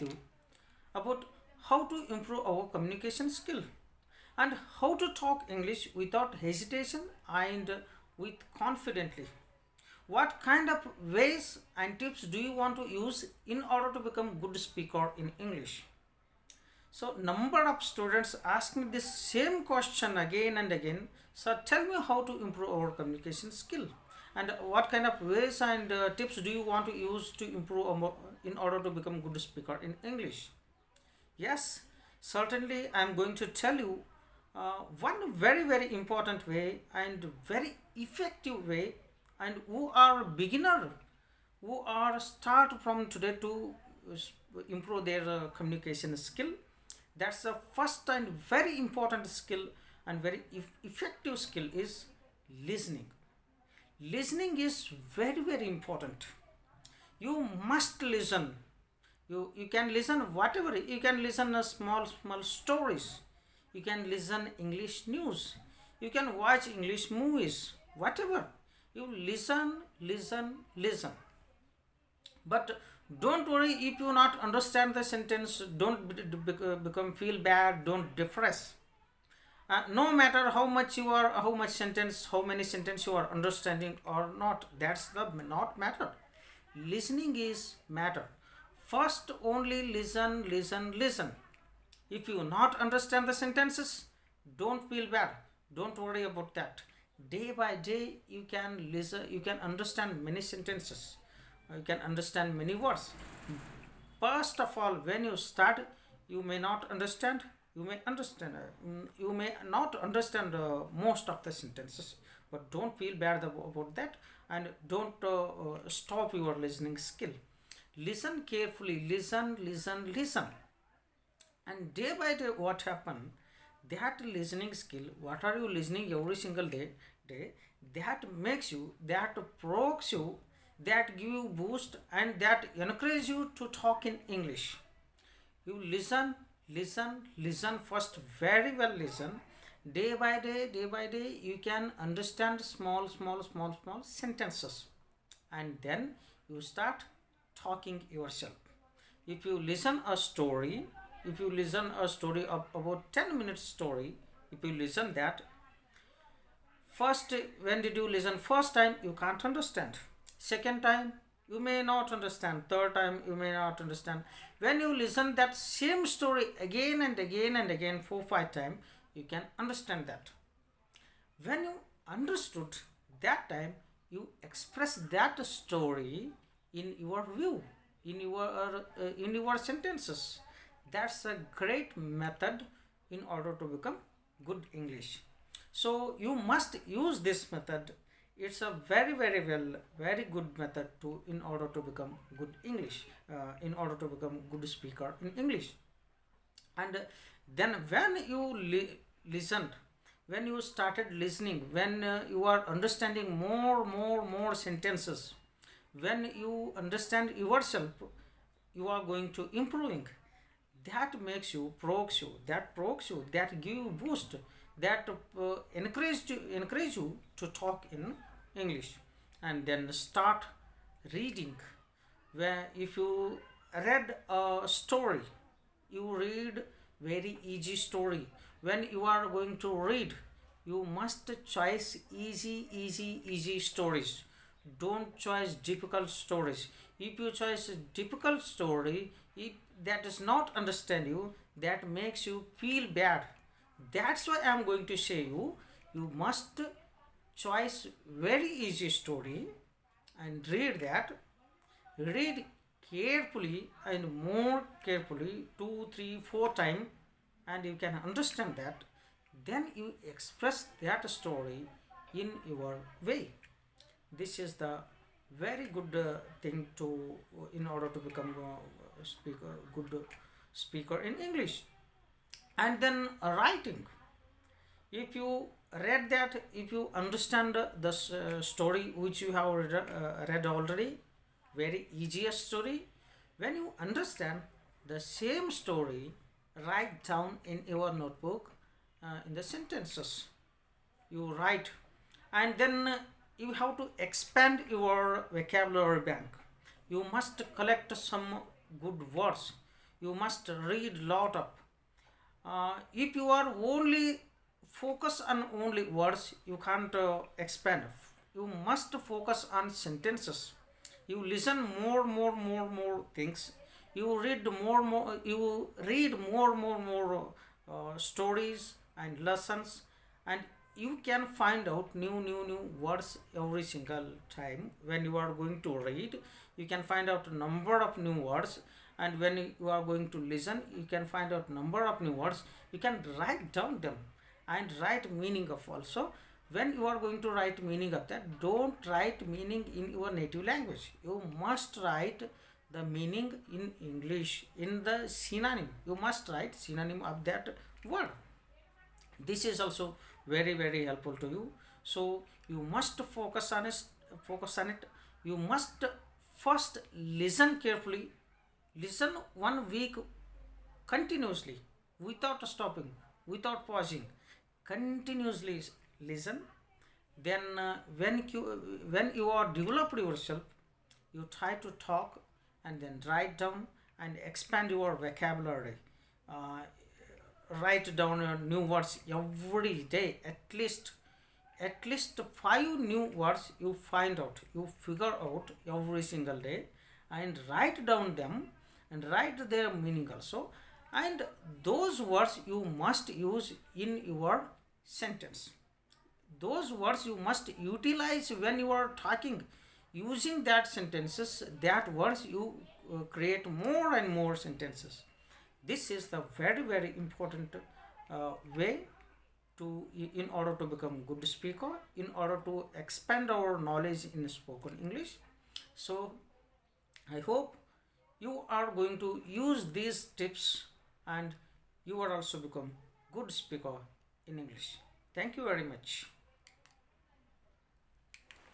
you about how to improve our communication skill and how to talk English without hesitation and with confidently. What kind of ways and tips do you want to use in order to become good speaker in English? So number of students ask me this same question again and again. So tell me how to improve our communication skill and what kind of ways and tips do you want to use to improve in order to become good speaker in English? Yes, certainly I am going to tell you one very important way and very effective way and who are beginner who are start from today to improve their communication skill. That's the first and very important skill and very effective skill is listening. Listening is very important. You must listen. You can listen whatever. You can listen a small stories. You can listen English news. You can watch English movies, whatever. You listen. But don't worry if you not understand the sentence. Don't become feel bad. Don't depress. No matter how much sentence, how many sentence you are understanding or not, that's the not matter. Listening is matter. First only listen. If you not understand the sentences, don't feel bad. Don't worry about that. Day by day you can listen, you can understand many sentences. You can understand many words. First of all, when you start, you may not understand. You may not understand most of the sentences, but don't feel bad about that, and don't stop your listening skill. Listen carefully. Listen, and day by day, what happen? That listening skill. What are you listening every single day that makes you, that provokes you, that give you boost, and that encourage you to talk in English. You listen first, very well listen. Day by day you can understand small sentences, and then you start talking yourself. If you listen a story, if you listen a story of about 10 minutes story, if you listen that first, when did you listen first time, you can't understand. Second time you may not understand. Third time you may not understand. When you listen that same story again and again 4 5 times, you can understand that. When you understood that time, you express that story in your view, in your sentences. That's a great method in order to become good English. So you must use this method. It's a very good method to in order to become good English, in order to become good speaker in English. And then when you listened, when you started listening, when you are understanding more sentences, when you understand yourself, you are going to improving. That makes you, provokes you, that give you boost, that encourage you to talk in English. And then start reading. Where if you read a story, you read very easy story. When you are going to read, you must choose easy stories. Don't choose difficult stories. If you choose a difficult story, if that does not understand you, that makes you feel bad. That's why I am going to say you must choose very easy story and read that. Read carefully and more carefully, 2 3 4 times, and you can understand that. Then you express that story in your way. This is the very good thing to in order to become a speaker, good speaker in English. And then writing. If you read that, if you understand the story which you have read already, very easiest story, when you understand the same story, write down in your notebook, in the sentences you write. And then you have to expand your vocabulary bank. You must collect some good words. you must read lot of. If you are only focus on only words, you can't expand. You must focus on sentences. You listen more things. You read more. You read more stories and lessons, and you can find out new words every single time. When you are going to read, you can find out number of new words, and when you are going to listen, you can find out number of new words. You can write down them and write meaning of also. When you are going to write meaning of that, don't write meaning in your native language. You must write the meaning in English, in the synonym. You must write synonym of that word. This is also very helpful to you. So you must focus on it. You must first listen carefully. Listen 1 week continuously, without stopping, without pausing. Continuously listen. Then when you are developed yourself, you try to talk and then write down and expand your vocabulary. uh, Write down new words every day, at least 5 new words you find out, you figure out every single day, and write down them and write their meaning also. And those words you must use in your sentence. Those words you must utilize when you are talking. Using that sentences, that words, you create more and more sentences. This is the very important way to, in order to become good speaker, in order to expand our knowledge in spoken English. So I hope you are going to use these tips, and you are also become good speaker in English. Thank you very much.